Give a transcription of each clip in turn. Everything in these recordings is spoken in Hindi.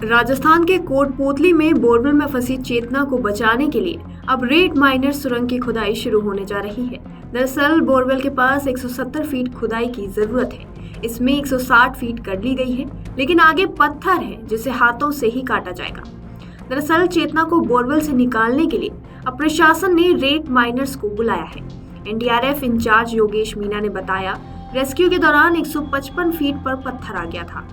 राजस्थान के कोटपूतली में बोरवेल में फंसी चेतना को बचाने के लिए अब रेत माइनर सुरंग की खुदाई शुरू होने जा रही है। दरअसल बोरवेल के पास 170 फीट खुदाई की जरूरत है। इसमें 160 फीट कर ली गई है, लेकिन आगे पत्थर है जिसे हाथों से ही काटा जाएगा। दरअसल चेतना को बोरवेल से निकालने के लिए अब प्रशासन ने रेत माइनर्स को बुलाया है। एनडीआरएफ इंचार्ज योगेश मीना ने बताया, रेस्क्यू के दौरान 155 फीट पर पत्थर आ गया था।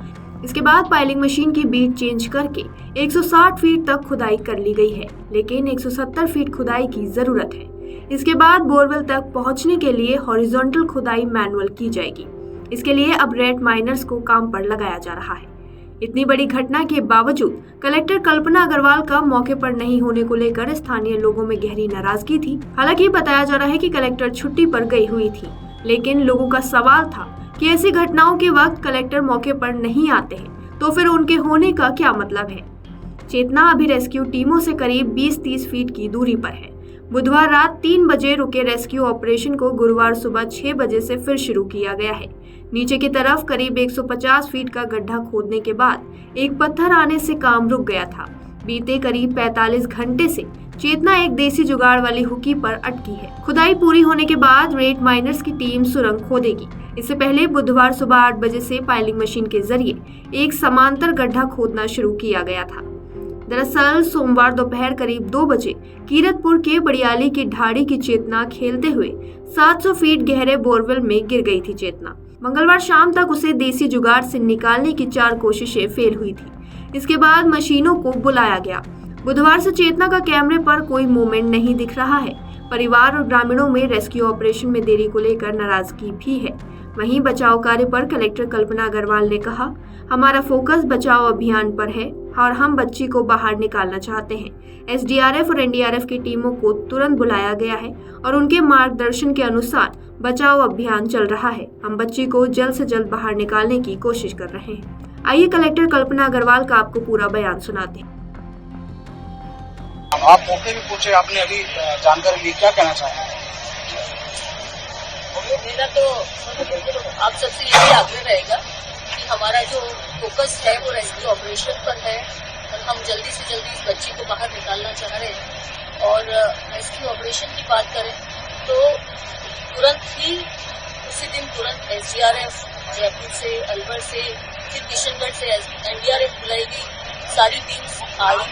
इसके बाद पाइलिंग मशीन की बीट चेंज करके 160 फीट तक खुदाई कर ली गई है, लेकिन 170 फीट खुदाई की जरूरत है। इसके बाद बोरवेल तक पहुंचने के लिए हॉरिजॉन्टल खुदाई मैनुअल की जाएगी। इसके लिए अब रेत माइनर्स को काम पर लगाया जा रहा है। इतनी बड़ी घटना के बावजूद कलेक्टर कल्पना अग्रवाल का मौके पर नहीं होने को लेकर स्थानीय लोगों में गहरी नाराजगी थी। हालांकि बताया जा रहा है कि कलेक्टर छुट्टी पर गई हुई थी, लेकिन लोगों का सवाल था कि ऐसी घटनाओं के वक्त कलेक्टर मौके पर नहीं आते हैं तो फिर उनके होने का क्या मतलब है। चेतना अभी रेस्क्यू टीमों से करीब 20-30 फीट की दूरी पर है। बुधवार रात 3 बजे रुके रेस्क्यू ऑपरेशन को गुरुवार सुबह 6 बजे से फिर शुरू किया गया है। नीचे की तरफ करीब 150 फीट का गड्ढा खोदने के बाद एक पत्थर आने से काम रुक गया था। बीते करीब 45 घंटे से चेतना एक देसी जुगाड़ वाली हुकी पर अटकी है। खुदाई पूरी होने के बाद रेत माइनर्स की टीम सुरंग खोदेगी। इससे पहले बुधवार सुबह 8 बजे से पाइलिंग मशीन के जरिए एक समांतर गड्ढा खोदना शुरू किया गया था। दरअसल सोमवार दोपहर करीब 2 बजे कीरतपुर के बड़ियाली की ढाड़ी की चेतना खेलते हुए 700 फीट गहरे बोरवेल में गिर गई थी। चेतना मंगलवार शाम तक उसे देसी जुगाड़ से निकालने की 4 कोशिशें फेल हुई थी। इसके बाद मशीनों को बुलाया गया। बुधवार से चेतना का कैमरे पर कोई मूवमेंट नहीं दिख रहा है। परिवार और ग्रामीणों में रेस्क्यू ऑपरेशन में देरी को लेकर नाराजगी भी है। वहीं बचाव कार्य पर कलेक्टर कल्पना अग्रवाल ने कहा, हमारा फोकस बचाव अभियान पर है और हम बच्ची को बाहर निकालना चाहते हैं। एसडीआरएफ और एनडीआरएफ की टीमों को तुरंत बुलाया गया है और उनके मार्गदर्शन के अनुसार बचाव अभियान चल रहा है। हम बच्ची को जल्द से जल्द बाहर निकालने की कोशिश कर रहे हैं। आइए कलेक्टर कल्पना अग्रवाल का आपको पूरा बयान सुनाते हैं। आप मौके भी पूछे, आपने अभी जानकारी ली, क्या कहना चाहते हैं? मेरा तो आप सबसे यही आग्रह रहेगा कि हमारा जो फोकस है वो रेस्क्यू ऑपरेशन पर है और हम जल्दी से जल्दी इस बच्ची को बाहर निकालना चाह रहे हैं। और रेस्क्यू ऑपरेशन की बात करें तो तुरंत ही उसी दिन तुरंत एसडीआरएफ जयपुर से, अलवर से, फिर किशनगढ़ से एनडीआरएफ बुलाई गई। सारी टीम आई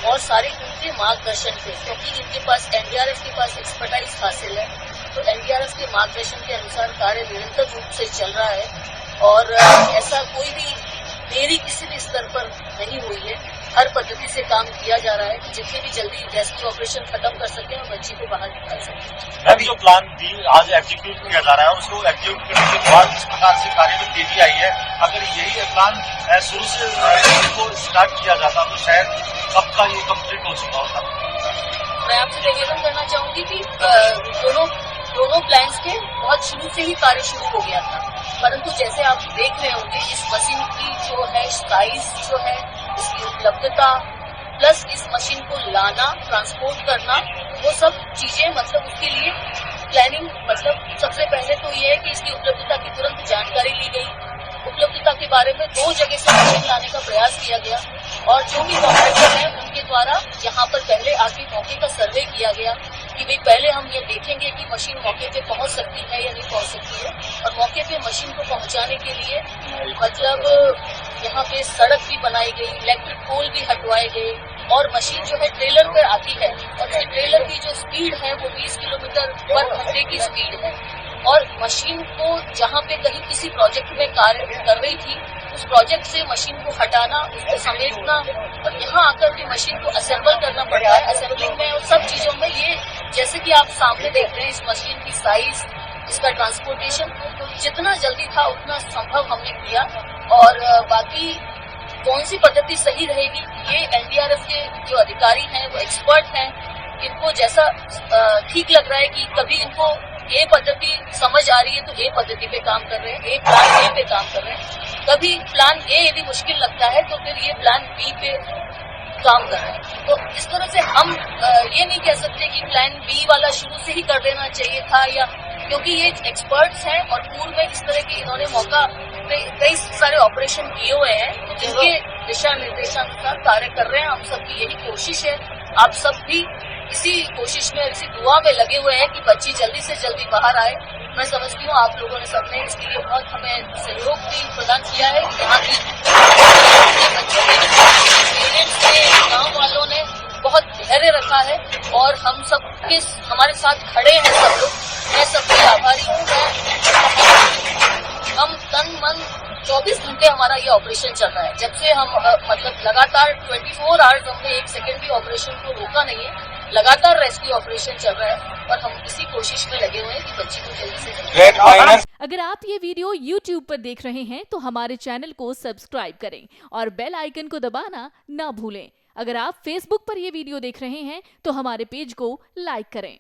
और सारे उनके मार्गदर्शन थे, क्योंकि इनके पास एनडीआरएफ के पास एक्सपर्टाइज हासिल है, तो एनडीआरएफ के मार्गदर्शन के अनुसार कार्य निरंतर रूप से चल रहा है और ऐसा कोई भी देरी किसी भी स्तर पर नहीं हुई है। हर पद्धति से काम किया जा रहा है कि जितनी भी जल्दी रेस्क्यू ऑपरेशन खत्म कर सके और बच्ची को बाहर निकाल सके। अभी जो प्लान भी आज एग्जीक्यूट किया जा रहा है उसको एग्जीक्यूट करने के बाद इस प्रकार से कार्य में तेजी आई है। अगर यही प्लान शुरू से को स्टार्ट किया जाता तो शायद कब का ये कम्प्लीट हो चुका होता। मैं आपसे निवेदन करना चाहूंगी कि दोनों प्लान्स के बहुत शुरू से ही कार्य शुरू हो गया था, परंतु जैसे आप देख रहे होंगे इस मशीन की जो है साइज जो है, इसकी उपलब्धता प्लस इस मशीन को लाना, ट्रांसपोर्ट करना, वो सब चीजें मतलब उसके लिए प्लानिंग, मतलब सबसे पहले तो ये है कि इसकी उपलब्धता की तुरंत जानकारी ली गई। उपलब्धता के बारे में 2 जगह से मशीन लाने का प्रयास किया गया और जो भी कॉन्ट्रैक्टर है उनके द्वारा यहाँ पर पहले आके मौके का सर्वे किया गया कि भाई पहले हम ये देखेंगे कि मशीन मौके पे पहुंच सकती है या नहीं पहुंच सकती है। और मौके पे मशीन को पहुंचाने के लिए मतलब यहाँ पे सड़क भी बनाई गई, इलेक्ट्रिक पोल भी हटवाए गए और मशीन जो है ट्रेलर पर आती है और इस ट्रेलर की जो स्पीड है वो 20 किलोमीटर पर घंटे की स्पीड है। और मशीन को जहाँ पे कहीं किसी प्रोजेक्ट में कार्य कर रही थी उस प्रोजेक्ट से मशीन को हटाना, उसको समेटना और यहाँ आकर के मशीन को असेंबल करना पड़ता है। असेंबलिंग में और सब चीजों में ये जैसे कि आप सामने देख रहे हैं इस मशीन की साइज, इसका ट्रांसपोर्टेशन, तो जितना जल्दी था उतना संभव हमने किया। और बाकी कौन सी पद्धति सही रहेगी ये एनडीआरएफ के जो अधिकारी हैं वो एक्सपर्ट हैं, इनको जैसा ठीक लग रहा है कि कभी इनको ए पद्धति समझ आ रही है तो ए पद्धति पे काम कर रहे हैं, प्लान ए पे काम कर रहे हैं। कभी प्लान ए यदि मुश्किल लगता है तो फिर ये प्लान बी पे काम कर रहे हैं। तो इस तरह से हम ये नहीं कह सकते कि प्लान बी वाला शुरू से ही कर देना चाहिए था, या क्योंकि ये एक्सपर्ट्स हैं और पूर्व में इस तरह के इन्होंने मौका पे कई सारे ऑपरेशन किए हुए हैं जिनके दिशा निर्देशानुसार कार्य कर रहे हैं। हम सबकी यही कोशिश है, आप सब भी इसी कोशिश में, इसी दुआ में लगे हुए हैं कि बच्ची जल्दी से जल्दी बाहर आए। मैं समझती हूँ आप लोगों ने सबने इसके लिए बहुत हमें सहयोग भी प्रदान किया है। यहाँ की बच्चों के पेरेंट्स ने, गाँव वालों ने बहुत धैर्य रखा है और हम सब के हमारे साथ खड़े हैं सब लोग। मैं सबके आभारी हूँ। हम तन मन 24 घंटे हमारा ये ऑपरेशन चल रहा है। जब से हम मतलब लगातार 24 आवर्स हमने एक सेकंड भी ऑपरेशन को रोका नहीं है। लगातार रेस्क्यू ऑपरेशन चल रहा है और हम इसी कोशिश में लगे हुए हैं कि बच्ची को जल्दी से जल्दी। अगर आप ये वीडियो YouTube पर देख रहे हैं तो हमारे चैनल को सब्सक्राइब करें और बेल आइकन को दबाना ना भूलें। अगर आप Facebook पर ये वीडियो देख रहे हैं तो हमारे पेज को लाइक करें।